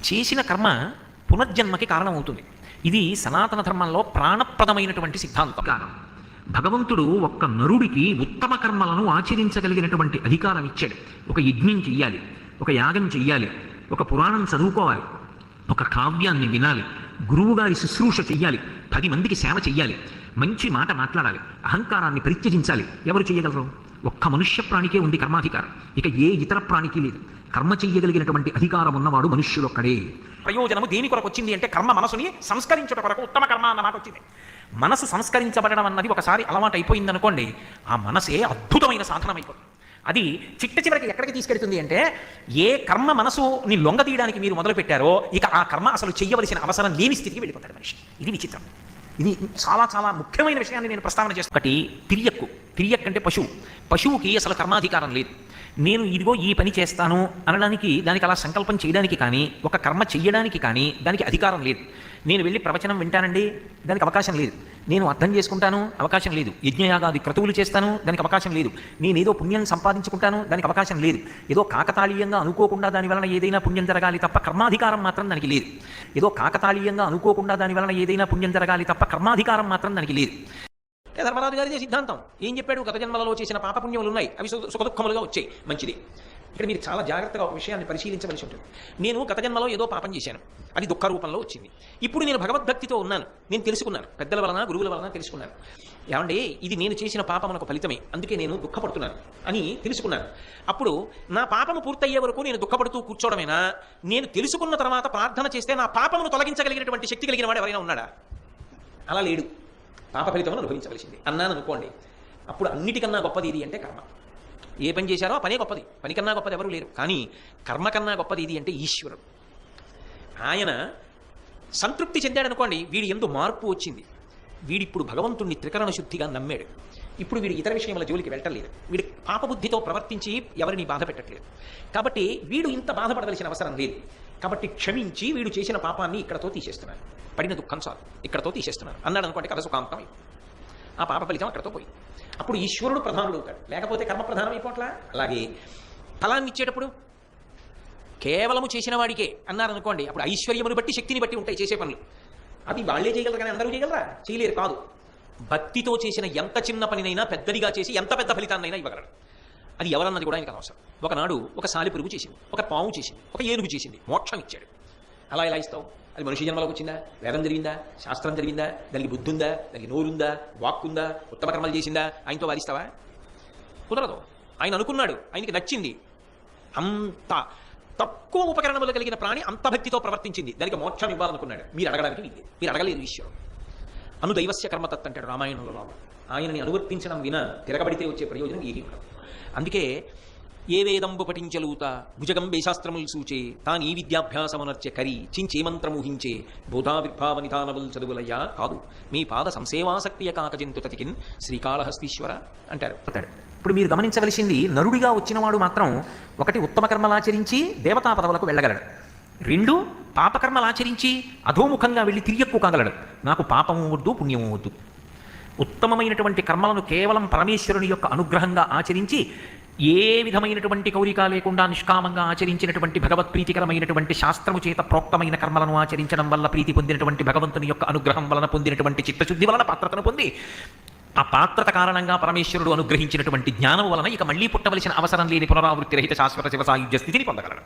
చేసిన కర్మ పునర్జన్మకి కారణమవుతుంది. ఇది సనాతన ధర్మంలో ప్రాణప్రదమైనటువంటి సిద్ధాంతం. భగవంతుడు ఒక్క నరుడికి ఉత్తమ కర్మలను ఆచరించగలిగినటువంటి అధికారం ఇచ్చాడు. ఒక యజ్ఞం చెయ్యాలి, ఒక యాగం చెయ్యాలి, ఒక పురాణం చదువుకోవాలి, ఒక కావ్యాన్ని వినాలి, గురువుగారి శుశ్రూష చెయ్యాలి, 10 మందికి సేవ చెయ్యాలి, మంచి మాట మాట్లాడాలి, అహంకారాన్ని పరిత్యజించాలి. ఎవరు చేయగలరు? ఒక్క మనుష్య ప్రాణికే ఉంది కర్మాధికారం. ఇక ఏ ఇతర ప్రాణికి లేదు. కర్మ చెయ్యగలిగినటువంటి అధికారం ఉన్నవాడు మనుష్యులొక్కడే. ప్రయోజనము దేని కొరకు వచ్చింది అంటే కర్మ మనసుని సంస్కరించడం కొరకు ఉత్తమ కర్మ అన్న మాట వచ్చింది. మనసు సంస్కరించబడడం అన్నది ఒకసారి అలవాటు అయిపోయిందనుకోండి, ఆ మనసే అద్భుతమైన సాధనం అయిపోతుంది. అది చిట్ట చివరికి ఎక్కడికి తీసుకెళ్తుంది అంటే, ఏ కర్మ మనసుని లొంగతీయడానికి మీరు మొదలుపెట్టారో ఇక ఆ కర్మ అసలు చెయ్యవలసిన అవసరం లేని స్థితికి వెళ్ళిపోతాడు మనిషి. ఇది విచిత్రం. ఇది చాలా చాలా ముఖ్యమైన విషయాన్ని నేను ప్రస్తావన చేస్తాను. ఒకటి తిరియక్ అంటే పశువు. పశువుకి అసలు కర్మాధికారం లేదు. నేను ఇదిగో ఈ పని చేస్తాను అనడానికి, దానికి అలా సంకల్పం చేయడానికి కానీ, ఒక కర్మ చెయ్యడానికి కానీ దానికి అధికారం లేదు. నేను వెళ్ళి ప్రవచనం వింటానండి, దానికి అవకాశం లేదు. నేను అర్థం చేసుకుంటాను, అవకాశం లేదు. యజ్ఞయాగాది క్రతువులు చేస్తాను, దానికి అవకాశం లేదు. నేను ఏదో పుణ్యం సంపాదించుకుంటాను, దానికి అవకాశం లేదు. ఏదో కాకతాళీయంగా అనుకోకుండా దాని వలన ఏదైనా పుణ్యం జరగాలి తప్ప కర్మాధికారం మాత్రం దానికి లేదు. ఏదో కాకతాళీయంగా అనుకోకుండా దాని వలన ఏదైనా పుణ్యం జరగాలి తప్ప కర్మాధికారం మాత్రం దానికి లేదు. ధర్మరాజు గారిదే సిద్ధాంతం. ఏం చెప్పాడు? గత జన్మలలో చేసిన పాపపుణ్యములు ఉన్నాయి, అవి సుఖదుఖములుగా వచ్చాయి, మంచిది. ఇక్కడ మీరు చాలా జాగ్రత్తగా ఒక విషయాన్ని పరిశీలించవలసి ఉంటుంది. నేను గత జన్మలో ఏదో పాపం చేశాను, అది దుఃఖ రూపంలో వచ్చింది. ఇప్పుడు నేను భగవద్భక్తితో ఉన్నాను, నేను తెలుసుకున్నాను, పెద్దల వలన గురువుల వలన తెలుసుకున్నాను. ఏమంటే ఇది నేను చేసిన పాపమునకు ఫలితమే, అందుకే నేను దుఃఖపడుతున్నాను అని తెలుసుకున్నాను. అప్పుడు నా పాపము పూర్తయ్యే వరకు నేను దుఃఖపడుతూ కూర్చోవడమేనా? నేను తెలుసుకున్న తర్వాత ప్రార్థన చేస్తే నా పాపమును తొలగించగలిగినటువంటి శక్తి కలిగిన వాడు ఎవరైనా ఉన్నాడా? అలా లేడు. పాప ఫలితమును అనుభవించవలసింది అన్నాను అనుకోండి. అప్పుడు అన్నిటికన్నా గొప్పది ఇది అంటే కర్మ. ఏ పని చేశారో ఆ పనే గొప్పది, పని కన్నా గొప్పది ఎవరు లేరు. కానీ కర్మ కన్నా గొప్పది ఇది అంటే ఈశ్వరుడు. ఆయన సంతృప్తి చెందాడనుకోండి, వీడి యందు మార్పు వచ్చింది. వీడిప్పుడు భగవంతుణ్ణి త్రికరణ శుద్ధిగా నమ్మాడు. ఇప్పుడు వీడు ఇతర విషయముల జోలికి వెళ్ళటలేదు. వీడి పాపబుద్ధితో ప్రవర్తించి ఎవరిని బాధ పెట్టట్లేదు. కాబట్టి వీడు ఇంత బాధపడవలసిన అవసరం లేదు. కాబట్టి క్షమించి వీడు చేసిన పాపాన్ని ఇక్కడతో తీసేస్తున్నారు, పడిన దుఃఖం చాలు ఇక్కడతో తీసేస్తున్నారు అన్నాడు అనుకోండి, కథ సుఖాంతం. ఆ పాప ఫలితం అక్కడతో పోయి అప్పుడు ఈశ్వరుడు ప్రధానుడు అవుతాడు. లేకపోతే కర్మ ప్రధానం అయిపోట్లా. అలాగే ఫలాన్ని ఇచ్చేటప్పుడు కేవలము చేసిన వాడికే అన్నారనుకోండి, అప్పుడు ఐశ్వర్యమును బట్టి శక్తిని బట్టి ఉంటాయి చేసే పనులు. అది వాళ్ళే చేయగలరు కానీ అందరూ చేయగలరా? చేయలేరు. కాదు, భక్తితో చేసిన ఎంత చిన్న పనినైనా పెద్దదిగా చేసి ఎంత పెద్ద ఫలితాన్నైనా ఇవ్వగలరు. అది ఎవరన్నది కూడా ఆయనకు అనవసరం. ఒకనాడు ఒక సాలిపురుగు చేసింది, ఒక పాము చేసింది, ఒక ఏనుగు చేసింది, మోక్షం ఇచ్చాడు. అలా ఎలా ఇస్తావు? అది మనిషి జన్మలోకి వచ్చిందా? వేదం జరిగిందా? శాస్త్రం జరిగిందా? దానికి బుద్ధి ఉందా? దానికి నోరుందా? వాక్కుందా? ఉత్తమ కర్మలు చేసిందా? ఆయనతో వాదిస్తావా? కుదరదు. ఆయన అనుకున్నాడు, ఆయనకి నచ్చింది. అంత తక్కువ ఉపకరణములు కలిగిన ప్రాణి అంత భక్తితో ప్రవర్తించింది, దానికి మోక్షం ఇవ్వాలనుకున్నాడు. మీరు అడగడానికి వీలు, మీరు అడగలేదు. ఈశ్వరుడు అనుదైవస్య కర్మతత్ అంటాడు రామాయణంలో రామ. ఆయనని అనువర్తించడం విన తిరగబడితే వచ్చే ప్రయోజనం ఏమీ ఉండదు. అందుకే ఏ వేదంబు పఠించలూత భుజగంబే శాస్త్రములు సూచే తాను ఈ విద్యాభ్యాసమునర్చె కరి చించే మంత్రముహించే బోధావిర్భావ నిధానములు చదువులయ్యా కాదు మీ పాద సంసేవాసక్తియ కాకజంతు తతికిన్ శ్రీకాళహస్తీశ్వర అంటారు. ఇప్పుడు మీరు గమనించవలసింది, నరుడిగా వచ్చినవాడు మాత్రం ఒకటి ఉత్తమ కర్మలాచరించి దేవతా పదవులకు వెళ్ళగలడు, 2 పాపకర్మలాచరించి అధోముఖంగా వెళ్ళి తిరియక్కు కాగలడు. నాకు పాపము వద్దు, పుణ్యము వద్దు. ఉత్తమమైనటువంటి కర్మలను కేవలం పరమేశ్వరుని యొక్క అనుగ్రహంగా ఆచరించి ఏ విధమైనటువంటి కౌరిక లేకుండా నిష్కామంగా ఆచరించినటువంటి భగవత్ప్రీతికరమైనటువంటి శాస్త్రము చేత ప్రోక్తమైన కర్మలను ఆచరించడం వల్ల ప్రీతి పొందినటువంటి భగవంతుని యొక్క అనుగ్రహం వలన పొందినటువంటి చిత్తశుద్ధి వలన పాత్రతను పొంది, ఆ పాత్రత కారణంగా పరమేశ్వరుడు అనుగ్రహించినటువంటి జ్ఞానం వలన ఇక మళ్లీ పుట్టవలసిన అవసరం లేని పునరావృత్తి రహిత శాశ్వత శివ సాయుధ్య స్థితిని పొందగలడు.